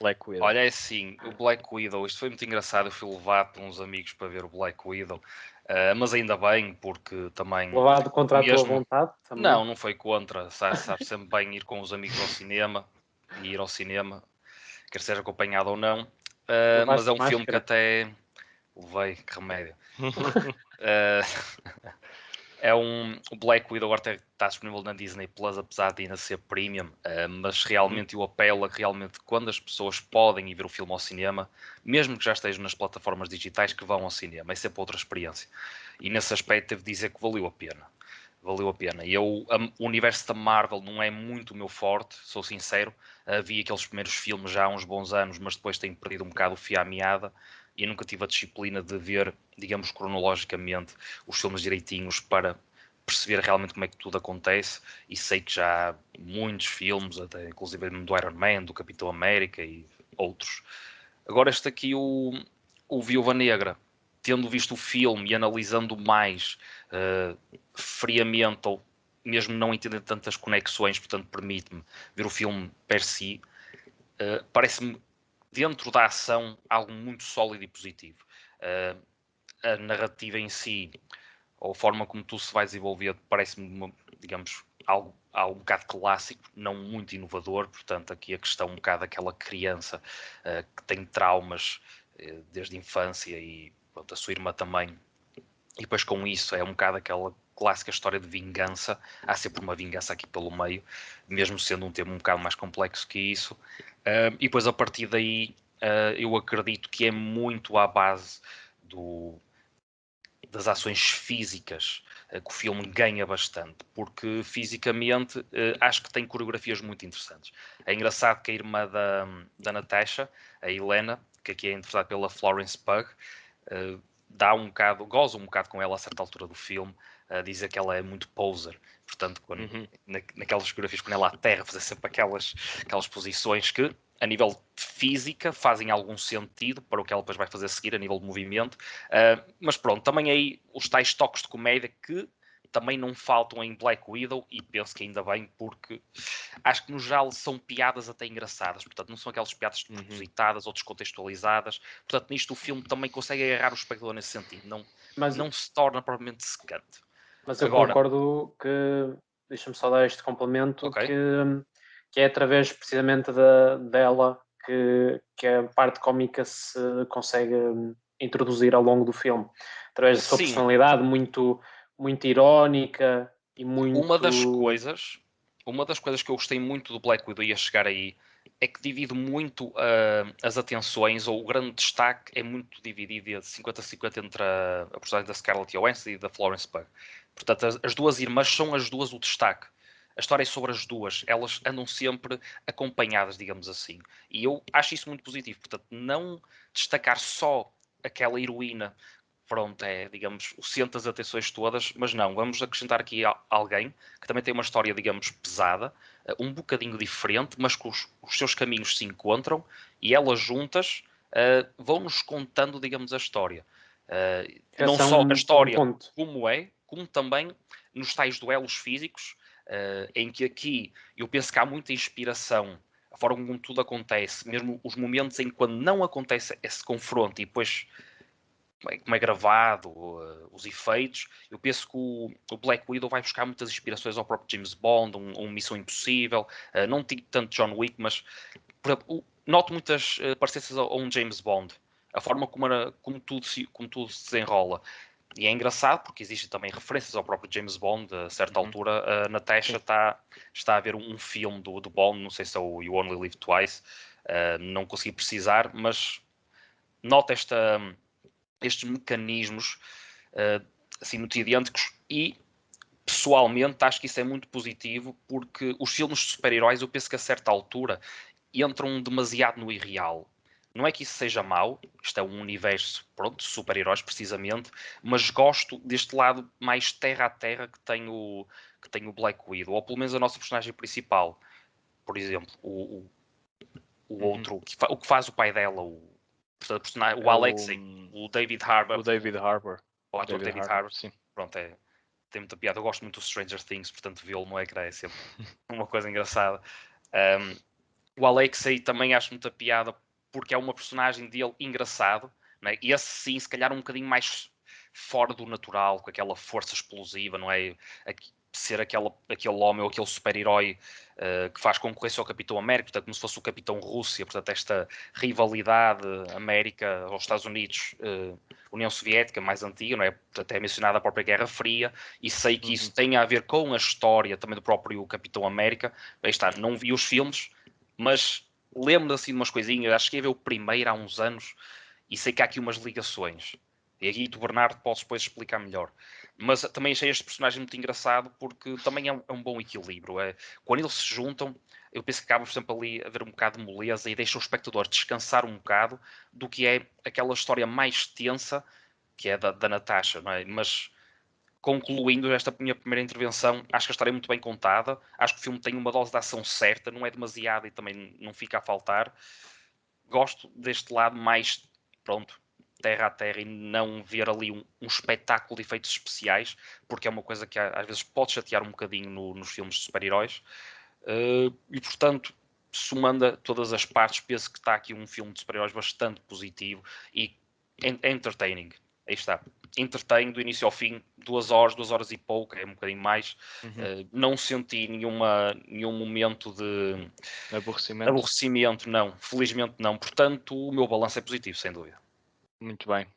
Black Widow. Olha, é assim, o Black Widow, isto foi muito engraçado, eu fui levado por uns amigos para ver o Black Widow, mas ainda bem, porque também, Levado contra a tua mesmo, vontade também. não foi contra, sabe sempre bem ir com os amigos ao cinema, e ir ao cinema, quer seja acompanhado ou não, mas Levaste é um filme que máscara. até levei, que remédio. Uh, o Black Widow agora está disponível na Disney Plus, apesar de ainda ser premium, mas realmente o apelo a que realmente quando as pessoas podem ir ver o filme ao cinema, mesmo que já estejam nas plataformas digitais, que vão ao cinema, é sempre outra experiência. E nesse aspecto devo dizer que valeu a pena. Valeu a pena. O universo da Marvel não é muito o meu forte, sou sincero. Vi aqueles primeiros filmes já há uns bons anos, mas depois tenho perdido um bocado o fio à meada e nunca tive a disciplina de ver, digamos, cronologicamente os filmes direitinhos para perceber realmente como é que tudo acontece. E sei que já há muitos filmes, até inclusive do Iron Man, do Capitão América e outros. Agora este aqui, o Viúva Negra, tendo visto o filme e analisando mais friamente, ou mesmo não entendendo tantas conexões, portanto permite-me ver o filme per si, parece-me, dentro da ação, algo muito sólido e positivo. A narrativa em si, ou a forma como tu se vai desenvolver, parece-me, digamos, algo um bocado clássico, não muito inovador. Portanto, aqui a questão um bocado daquela criança que tem traumas desde a infância e pronto, a sua irmã também. E depois com isso é um bocado aquela clássica história de vingança. Há sempre uma vingança aqui pelo meio, mesmo sendo um tema um bocado mais complexo que isso. E depois a partir daí eu acredito que é muito à base das ações físicas que o filme ganha bastante, porque fisicamente acho que tem coreografias muito interessantes. É engraçado que a irmã da Natasha, a Helena, que aqui é interpretada pela Florence Pugh, dá um bocado, goza um bocado com ela a certa altura do filme, dizer que ela é muito poser, portanto, quando, naquelas coreografias, quando ela aterra, fazer sempre aquelas posições que, a nível de física, fazem algum sentido para o que ela depois vai fazer a seguir, a nível de movimento, mas pronto, também aí os tais toques de comédia que também não faltam em Black Widow, e penso que ainda bem, porque acho que no geral são piadas até engraçadas, portanto não são aquelas piadas propositadas ou descontextualizadas, portanto nisto o filme também consegue agarrar o espectador nesse sentido, não se torna propriamente secante. Mas eu Agora, concordo que, deixa-me só dar este complemento, ok, que é através precisamente dela que a parte cómica se consegue introduzir ao longo do filme, através da sua sim, personalidade muito, muito irónica e muito... uma das coisas que eu gostei muito do Black Widow, ia chegar aí, é que divide muito as atenções, ou o grande destaque é muito dividido de 50-50 entre a personagem da Scarlett Johansson e da Florence Pugh. Portanto, as duas irmãs são as duas o destaque. A história é sobre as duas, elas andam sempre acompanhadas, digamos assim. E eu acho isso muito positivo. Portanto, não destacar só aquela heroína, pronto, é, digamos, o centro das atenções todas, mas não, vamos acrescentar aqui alguém que também tem uma história, digamos, pesada, um bocadinho diferente, mas que os seus caminhos se encontram e elas juntas vão-nos contando, digamos, a história. Não Esse é só a um história ponto. como é, como também nos tais duelos físicos, em que aqui eu penso que há muita inspiração, a forma como tudo acontece, mesmo os momentos em que quando não acontece esse confronto e depois como é gravado, os efeitos. Eu penso que o Black Widow vai buscar muitas inspirações ao próprio James Bond, um Missão Impossível, não digo tanto John Wick, mas por exemplo, noto muitas parecenças a um James Bond. A forma como tudo se desenrola. E é engraçado porque existem também referências ao próprio James Bond. A certa altura, a Natasha está a ver um filme do Bond, não sei se é o You Only Live Twice, não consegui precisar, mas nota estes mecanismos assim mutidiantes e pessoalmente acho que isso é muito positivo porque os filmes de super-heróis eu penso que a certa altura entram demasiado no irreal. Não é que isso seja mau, isto é um universo pronto, de super-heróis precisamente, mas gosto deste lado mais terra a terra que tem o Black Widow, ou pelo menos a nossa personagem principal. Por exemplo, o outro, o que faz o pai dela, o Alexei, o David Harbour, O David Harbour. o ator David Harbour, sim. pronto, tem muita piada. Eu gosto muito do Stranger Things, portanto vê-lo no ecrã é sempre uma coisa engraçada. O Alexei também acho muita piada, porque é uma personagem dele engraçado, não é? E esse sim, se calhar um bocadinho mais fora do natural, com aquela força explosiva, não é? Ser aquele homem ou aquele super-herói que faz concorrência ao Capitão América, portanto, como se fosse o Capitão Rússia, portanto, esta rivalidade América aos Estados Unidos, União Soviética, mais antiga, não é? Portanto, é mencionada a própria Guerra Fria, e sei que isso tem a ver com a história também do próprio Capitão América. Aí está, não vi os filmes, mas lembro assim de umas coisinhas. Acho que ia ver o primeiro há uns anos e sei que há aqui umas ligações. E aqui tu, Bernardo, podes depois explicar melhor. Mas também achei este personagem muito engraçado porque também é um bom equilíbrio. Quando eles se juntam, eu penso que acaba, por exemplo, ali a haver um bocado de moleza e deixa o espectador descansar um bocado do que é aquela história mais tensa que é da Natasha, não é? Mas concluindo esta minha primeira intervenção, acho que a história é muito bem contada. Acho que o filme tem uma dose de ação certa, não é demasiada e também não fica a faltar. Gosto deste lado mais, pronto, terra a terra e não ver ali um espetáculo de efeitos especiais, porque é uma coisa que às vezes pode chatear um bocadinho nos filmes de super-heróis. E portanto, somando todas as partes, penso que está aqui um filme de super-heróis bastante positivo e entertaining. Aí está. Entretém do início ao fim, 2 horas e pouco, é um bocadinho mais. Uhum. Não senti nenhum momento de Aborrecimento. aborrecimento, não. Felizmente não. Portanto, o meu balanço é positivo, sem dúvida. Muito bem.